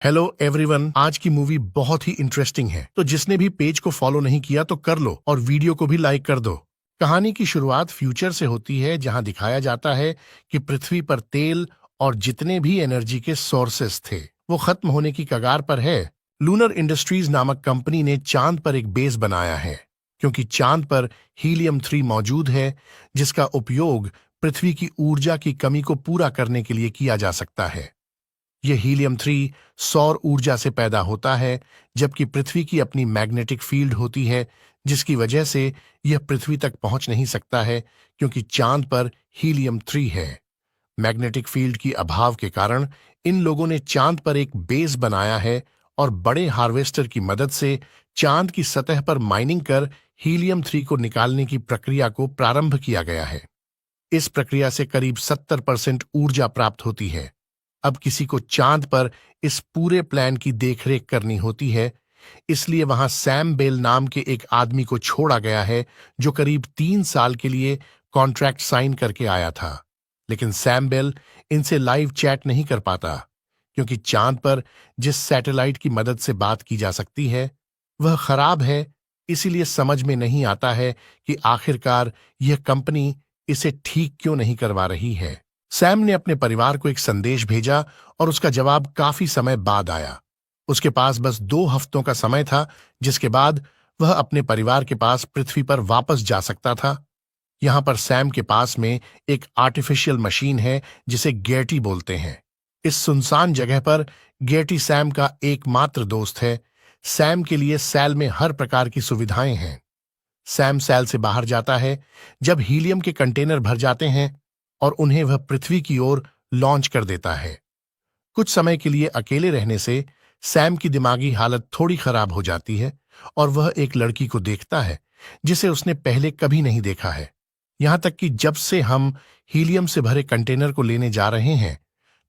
Hello everyone, आज की movie बहुत ही इंटरेस्टिंग है, तो जिसने भी पेज को फॉलो नहीं किया तो कर लो और वीडियो को भी लाइक कर दो। कहानी की शुरुआत फ्यूचर से होती है, जहां दिखाया जाता है कि पृथ्वी पर तेल और जितने भी एनर्जी के सोर्सेस थे वो खत्म होने की कगार पर है। लूनर इंडस्ट्रीज नामक कंपनी ने चांद पर एक बेस बनाया है, क्योंकि चांद पर हीलियम 3 मौजूद है, जिसका उपयोग पृथ्वी की ऊर्जा की कमी को पूरा करने के लिए किया जा सकता है। यह हीलियम 3 सौर ऊर्जा से पैदा होता है, जबकि पृथ्वी की अपनी मैग्नेटिक फील्ड होती है, जिसकी वजह से यह पृथ्वी तक पहुंच नहीं सकता है, क्योंकि चांद पर हीलियम 3 है। मैग्नेटिक फील्ड की अभाव के कारण इन लोगों ने चांद पर एक बेस बनाया है और बड़े हार्वेस्टर की मदद से चांद की सतह पर माइनिंग कर हीलियम 3 को निकालने की प्रक्रिया को प्रारंभ किया गया है। इस प्रक्रिया से करीब 70% ऊर्जा प्राप्त होती है। अब किसी को चांद पर इस पूरे प्लान की देखरेख करनी होती है, इसलिए वहां सैम बेल नाम के एक आदमी को छोड़ा गया है, जो करीब 3 साल के लिए कॉन्ट्रैक्ट साइन करके आया था। लेकिन सैम बेल इनसे लाइव चैट नहीं कर पाता, क्योंकि चांद पर जिस सैटेलाइट की मदद से बात की जा सकती है वह खराब है। इसीलिए समझ में नहीं आता है कि आखिरकार यह कंपनी इसे ठीक क्यों नहीं करवा रही है। सैम ने अपने परिवार को एक संदेश भेजा और उसका जवाब काफी समय बाद आया। उसके पास बस 2 हफ्तों का समय था, जिसके बाद वह अपने परिवार के पास पृथ्वी पर वापस जा सकता था। यहां पर सैम के पास में एक आर्टिफिशियल मशीन है, जिसे गेटी बोलते हैं। इस सुनसान जगह पर गेटी सैम का एकमात्र दोस्त है। सैम के लिए सैल में हर प्रकार की सुविधाएं हैं। सैम सैल से बाहर जाता है जब हीलियम के कंटेनर भर जाते हैं और उन्हें वह पृथ्वी की ओर लॉन्च कर देता है। कुछ समय के लिए अकेले रहने से सैम की दिमागी हालत थोड़ी खराब हो जाती है और वह एक लड़की को देखता है, जिसे उसने पहले कभी नहीं देखा है। यहां तक कि जब से हम हीलियम से भरे कंटेनर को लेने जा रहे हैं,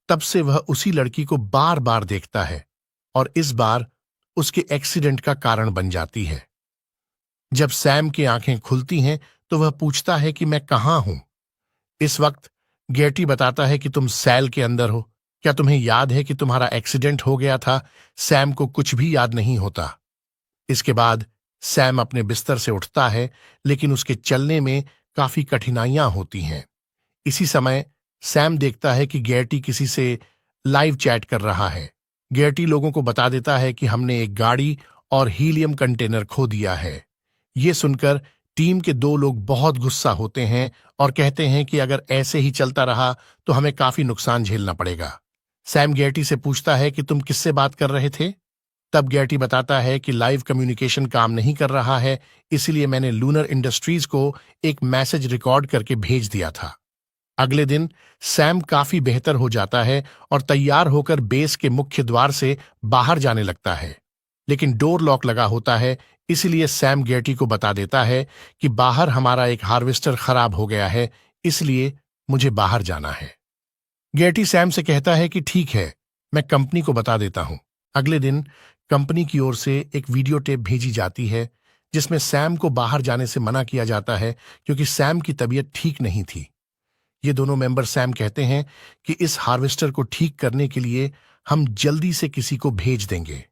तब से वह उसी लड़की को बार बार देखता है और इस बार उसके एक्सीडेंट का कारण बन जाती है। जब सैम की आंखें खुलती हैं तो वह पूछता है कि मैं कहां हूं। इस वक्त गेटी बताता है कि तुम सैल के अंदर हो। क्या तुम्हें याद है कि तुम्हारा एक्सीडेंट हो गया था? सैम को कुछ भी याद नहीं होता। इसके बाद सैम अपने बिस्तर से उठता है, लेकिन उसके चलने में काफी कठिनाइयां होती हैं। इसी समय सैम देखता है कि गेटी किसी से लाइव चैट कर रहा है। गेटी लोगों को बता देता है कि हमने एक गाड़ी और हीलियम कंटेनर खो दिया है। ये सुनकर टीम के 2 लोग बहुत गुस्सा होते हैं और कहते हैं कि अगर ऐसे ही चलता रहा तो हमें काफी नुकसान झेलना पड़ेगा। सैम गेटी से पूछता है कि तुम किससे बात कर रहे थे? तब गेटी बताता है कि लाइव कम्युनिकेशन काम नहीं कर रहा है, इसलिए मैंने लूनर इंडस्ट्रीज को एक मैसेज रिकॉर्ड करके भेज दिया था। अगले दिन सैम काफी बेहतर हो जाता है और तैयार होकर बेस के मुख्य द्वार से बाहर जाने लगता है, लेकिन डोर लॉक लगा होता है। इसलिए सैम गेटी को बता देता है कि बाहर हमारा एक हार्वेस्टर खराब हो गया है, इसलिए मुझे बाहर जाना है। गेटी सैम से कहता है कि ठीक है, मैं कंपनी को बता देता हूं। अगले दिन कंपनी की ओर से एक वीडियो टेप भेजी जाती है, जिसमें सैम को बाहर जाने से मना किया जाता है, क्योंकि सैम की तबीयत ठीक नहीं थी। ये दोनों मेंबर सैम कहते हैं कि इस हार्वेस्टर को ठीक करने के लिए हम जल्दी से किसी को भेज देंगे।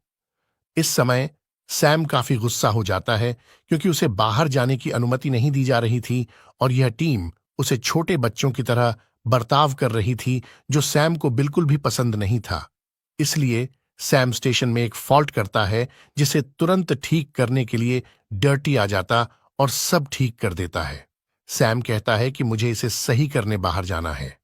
इस समय सैम काफी गुस्सा हो जाता है, क्योंकि उसे बाहर जाने की अनुमति नहीं दी जा रही थी और यह टीम उसे छोटे बच्चों की तरह बर्ताव कर रही थी, जो सैम को बिल्कुल भी पसंद नहीं था। इसलिए सैम स्टेशन में एक फॉल्ट करता है, जिसे तुरंत ठीक करने के लिए डर्टी आ जाता और सब ठीक कर देता है। सैम कहता है कि मुझे इसे सही करने बाहर जाना है,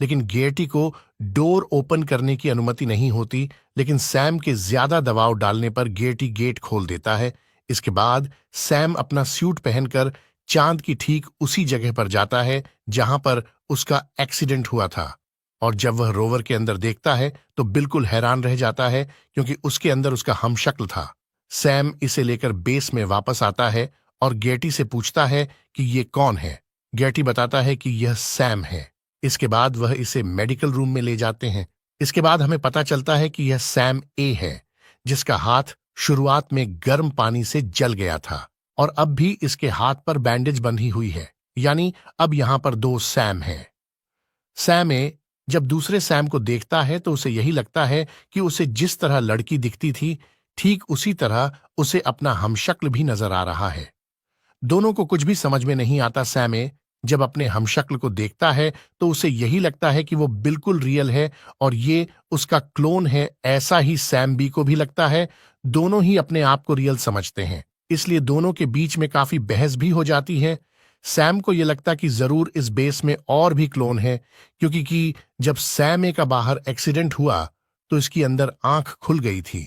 लेकिन गेटी को डोर ओपन करने की अनुमति नहीं होती। लेकिन सैम के ज्यादा दबाव डालने पर गेटी गेट खोल देता है। इसके बाद सैम अपना सूट पहनकर चांद की ठीक उसी जगह पर जाता है जहां पर उसका एक्सीडेंट हुआ था, और जब वह रोवर के अंदर देखता है तो बिल्कुल हैरान रह जाता है, क्योंकि उसके अंदर उसका हमशक्ल था। सैम इसे लेकर बेस में वापस आता है और गेटी से पूछता है कि ये कौन है। गेटी बताता है कि यह सैम है। इसके बाद वह इसे मेडिकल रूम में ले जाते हैं। इसके बाद हमें पता चलता है कि यह सैम ए है, जिसका हाथ शुरुआत में गर्म पानी से जल गया था और अब भी इसके हाथ पर बैंडेज बंधी हुई है। यानी अब यहां पर 2 सैम हैं। सैम ए, जब दूसरे सैम को देखता है तो उसे यही लगता है कि उसे जिस तरह लड़की दिखती थी, ठीक उसी तरह उसे अपना हमशक्ल भी नजर आ रहा है। दोनों को कुछ भी समझ में नहीं आता। सैमे जब अपने हमशक्ल को देखता है तो उसे यही लगता है कि वो बिल्कुल रियल है और ये उसका क्लोन है। ऐसा ही सैम बी को भी लगता है। दोनों ही अपने आप को रियल समझते हैं, इसलिए दोनों के बीच में काफी बहस भी हो जाती है। सैम को यह लगता कि जरूर इस बेस में और भी क्लोन है, क्योंकि जब सैम ए का बाहर एक्सीडेंट हुआ तो इसकी अंदर आंख खुल गई थी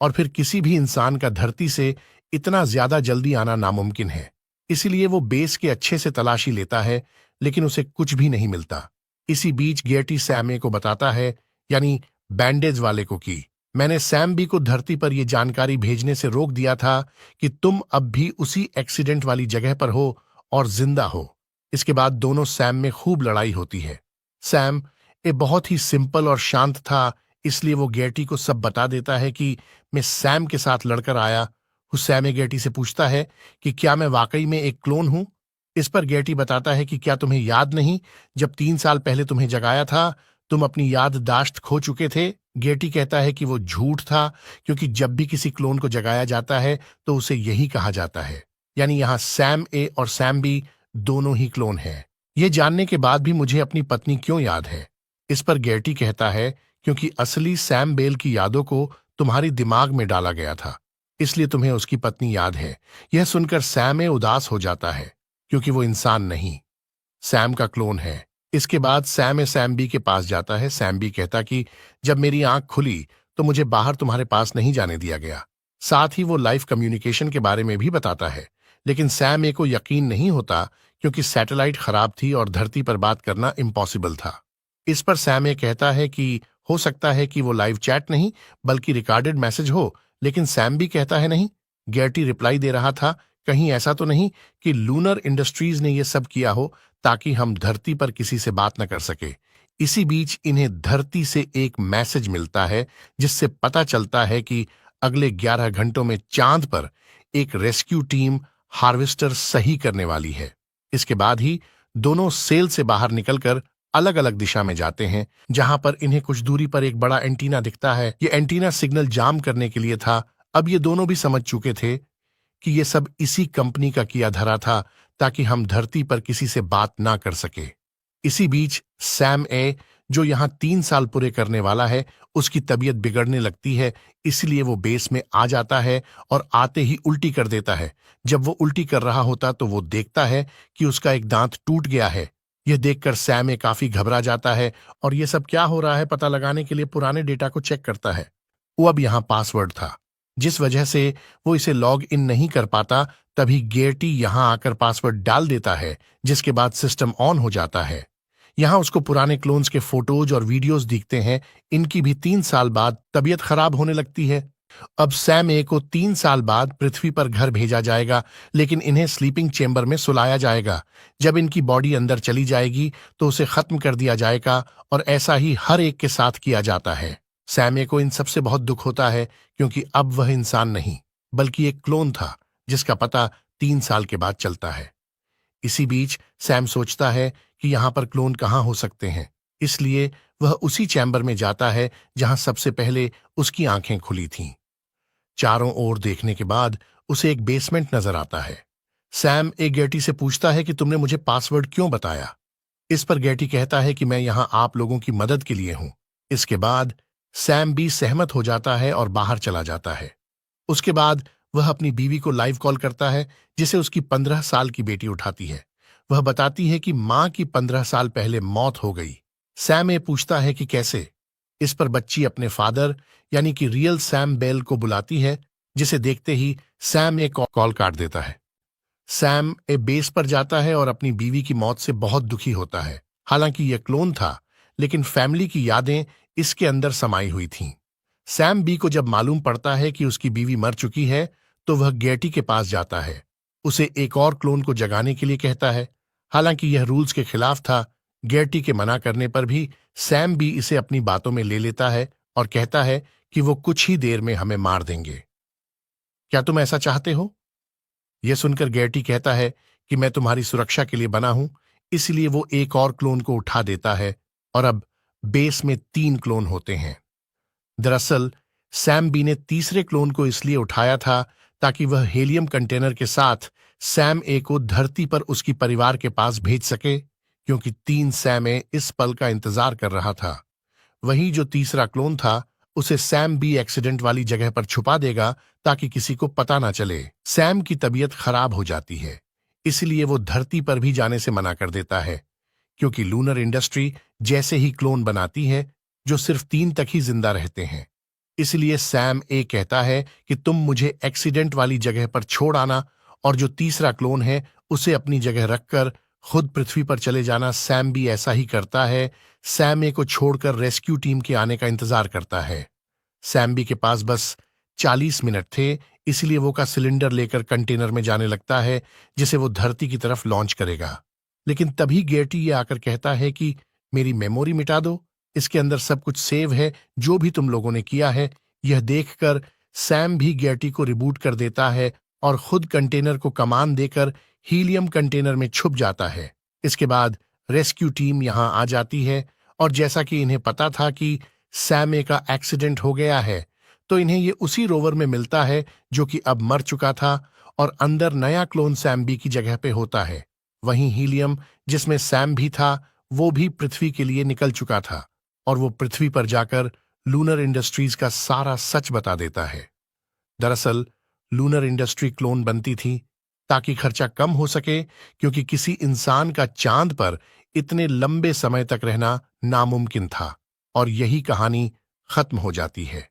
और फिर किसी भी इंसान का धरती से इतना ज्यादा जल्दी आना नामुमकिन है। इसीलिए वो बेस के अच्छे से तलाशी लेता है, लेकिन उसे कुछ भी नहीं मिलता। इसी बीच गेटी सैमे को बताता है, यानी बैंडेज वाले को, कि मैंने सैम बी को धरती पर यह जानकारी भेजने से रोक दिया था कि तुम अब भी उसी एक्सीडेंट वाली जगह पर हो और जिंदा हो। इसके बाद दोनों सैम में खूब लड़ाई होती है। सैम ए बहुत ही सिंपल और शांत था, इसलिए वो गेटी को सब बता देता है कि मैं सैम के साथ लड़कर आया। सैम गेटी से पूछता है कि क्या मैं वाकई में एक क्लोन हूं। इस पर गेटी बताता है कि क्या तुम्हें याद नहीं, जब 3 साल पहले तुम्हें जगाया था तुम अपनी याददाश्त खो चुके थे। गेटी कहता है कि वो झूठ था, क्योंकि जब भी किसी क्लोन को जगाया जाता है तो उसे यही कहा जाता है, यानी यहाँ सैम ए और सैम बी दोनों ही क्लोन हैं। ये जानने के बाद भी मुझे अपनी पत्नी क्यों याद है। इस पर गेटी कहता है, क्योंकि असली सैम बेल की यादों को तुम्हारी दिमाग में डाला गया था, इसलिए तुम्हें उसकी पत्नी याद है। यह सुनकर सैम ए उदास हो जाता है, क्योंकि वो इंसान नहीं, सैम का क्लोन है। इसके बाद सैम ए सैम बी के पास जाता है। सैम बी कहता कि जब मेरी आंख खुली तो मुझे बाहर तुम्हारे पास नहीं जाने दिया गया। साथ ही वो लाइव कम्युनिकेशन के बारे में भी बताता है, लेकिन सैम ए को यकीन नहीं होता, क्योंकि सैटेलाइट खराब थी और धरती पर बात करना इम्पॉसिबल था। इस पर सैम ए कहता है कि हो सकता है कि वो लाइव चैट नहीं बल्कि रिकॉर्डेड मैसेज हो, लेकिन सैम भी कहता है नहीं। गेटी रिप्लाई दे रहा था, कहीं ऐसा तो नहीं कि लूनर इंडस्ट्रीज ने यह सब किया हो ताकि हम धरती पर किसी से बात न कर सके। इसी बीच इन्हें धरती से एक मैसेज मिलता है, जिससे पता चलता है कि अगले 11 घंटों में चांद पर एक रेस्क्यू टीम हार्वेस्टर सही करने वाली है। इसके बाद ही दोनों सेल से बाहर निकलकर अलग अलग दिशा में जाते हैं, जहां पर इन्हें कुछ दूरी पर एक बड़ा एंटीना दिखता है। ये एंटीना सिग्नल जाम करने के लिए था। अब ये दोनों भी समझ चुके थे कि ये सब इसी कंपनी का किया धरा था, ताकि हम धरती पर किसी से बात ना कर सके। इसी बीच सैम ए, जो यहाँ 3 साल पूरे करने वाला है, उसकी तबीयत बिगड़ने लगती है, इसलिए वो बेस में आ जाता है और आते ही उल्टी कर देता है। जब वो उल्टी कर रहा होता तो वो देखता है कि उसका एक दांत टूट गया है। यह देखकर सैम ए काफी घबरा जाता है और ये सब क्या हो रहा है पता लगाने के लिए पुराने डेटा को चेक करता है। वो अब यहाँ पासवर्ड था, जिस वजह से वो इसे लॉग इन नहीं कर पाता। तभी गेटी यहाँ आकर पासवर्ड डाल देता है, जिसके बाद सिस्टम ऑन हो जाता है। यहाँ उसको पुराने क्लोन्स के फोटोज और वीडियोस दिखते हैं। इनकी भी 3 साल बाद तबीयत खराब होने लगती है। अब सैम ए को 3 साल बाद पृथ्वी पर घर भेजा जाएगा, लेकिन इन्हें स्लीपिंग चेंबर में सुलाया जाएगा। जब इनकी बॉडी अंदर चली जाएगी तो उसे खत्म कर दिया जाएगा, और ऐसा ही हर एक के साथ किया जाता है। सैम ए को इन सबसे बहुत दुख होता है, क्योंकि अब वह इंसान नहीं बल्कि एक क्लोन था, जिसका पता 3 साल के बाद चलता है। इसी बीच सैम सोचता है कि यहाँ पर क्लोन कहाँ हो सकते हैं, इसलिए वह उसी चैम्बर में जाता है जहां सबसे पहले उसकी आंखें खुली थीं। चारों ओर देखने के बाद उसे एक बेसमेंट नजर आता है। सैम एक गेटी से पूछता है कि तुमने मुझे पासवर्ड क्यों बताया। इस पर गेटी कहता है कि मैं यहां आप लोगों की मदद के लिए हूं। इसके बाद सैम भी सहमत हो जाता है और बाहर चला जाता है। उसके बाद वह अपनी बीवी को लाइव कॉल करता है, जिसे उसकी 15 साल की बेटी उठाती है। वह बताती है कि मां की 15 साल पहले मौत हो गई। सैम ये पूछता है कि कैसे। इस पर बच्ची अपने फादर, यानी कि रियल सैम बेल को बुलाती है, जिसे देखते ही सैम एक कॉल काट देता है। सैम ए बेस पर जाता है और अपनी बीवी की मौत से बहुत दुखी होता है। हालांकि यह क्लोन था, लेकिन फैमिली की यादें इसके अंदर समाई हुई थीं। सैम बी को जब मालूम पड़ता है कि उसकी बीवी मर चुकी है, तो वह गेटी के पास जाता है। उसे एक और क्लोन को जगाने के लिए कहता है। हालांकि यह रूल्स के खिलाफ था, गेटी के मना करने पर भी सैम बी इसे अपनी बातों में ले लेता है और कहता है कि वो कुछ ही देर में हमें मार देंगे। क्या तुम ऐसा चाहते हो? यह सुनकर गेटी कहता है कि मैं तुम्हारी सुरक्षा के लिए बना हूं, इसलिए वो एक और क्लोन को उठा देता है और अब बेस में 3 क्लोन होते हैं। दरअसल सैम बी ने तीसरे क्लोन को इसलिए उठाया था ताकि वह हीलियम कंटेनर के साथ सैम ए को धरती पर उसकी परिवार के पास भेज सके, क्योंकि 3 सैम ए इस पल का इंतजार कर रहा था। वही जो तीसरा क्लोन था उसे सैम बी एक्सीडेंट वाली जगह पर छुपा देगा ताकि किसी को पता ना चले। सैम की तबीयत खराब हो जाती है, इसलिए वो धरती पर भी जाने से मना कर देता है, क्योंकि लूनर इंडस्ट्री जैसे ही क्लोन बनाती है जो सिर्फ 3 तक ही जिंदा रहते हैं। इसलिए सैम ए कहता है कि तुम मुझे एक्सीडेंट वाली जगह पर छोड़ आना और जो तीसरा क्लोन है उसे अपनी जगह रखकर खुद पृथ्वी पर चले जाना। सैम भी ऐसा ही करता है। सैम ए को छोड़कर रेस्क्यू टीम के आने का इंतजार करता है। सैम बी के पास बस 40 मिनट थे, इसलिए वो का सिलेंडर लेकर कंटेनर में जाने लगता है जिसे वो धरती की तरफ लॉन्च करेगा। लेकिन तभी गेटी ये आकर कहता है कि मेरी मेमोरी मिटा दो, इसके अंदर सब कुछ सेव है जो भी तुम लोगों ने किया है। यह देखकर सैम भी गेटी को रिबूट कर देता है और खुद कंटेनर को कमान देकर हीलियम कंटेनर में छुप जाता है। इसके बाद रेस्क्यू टीम यहां आ जाती है और जैसा कि इन्हें पता था कि सैम ए का एक्सीडेंट हो गया है, तो इन्हें ये उसी रोवर में मिलता है जो कि अब मर चुका था और अंदर नया क्लोन सैम बी की जगह पे होता है। वहीं हीलियम जिसमें सैम भी था वो भी पृथ्वी के लिए निकल चुका था और वो पृथ्वी पर जाकर लूनर इंडस्ट्रीज का सारा सच बता देता है। दरअसल लूनर इंडस्ट्री क्लोन बनती थी ताकि खर्चा कम हो सके, क्योंकि किसी इंसान का चांद पर इतने लंबे समय तक रहना नामुमकिन था। और यही कहानी खत्म हो जाती है।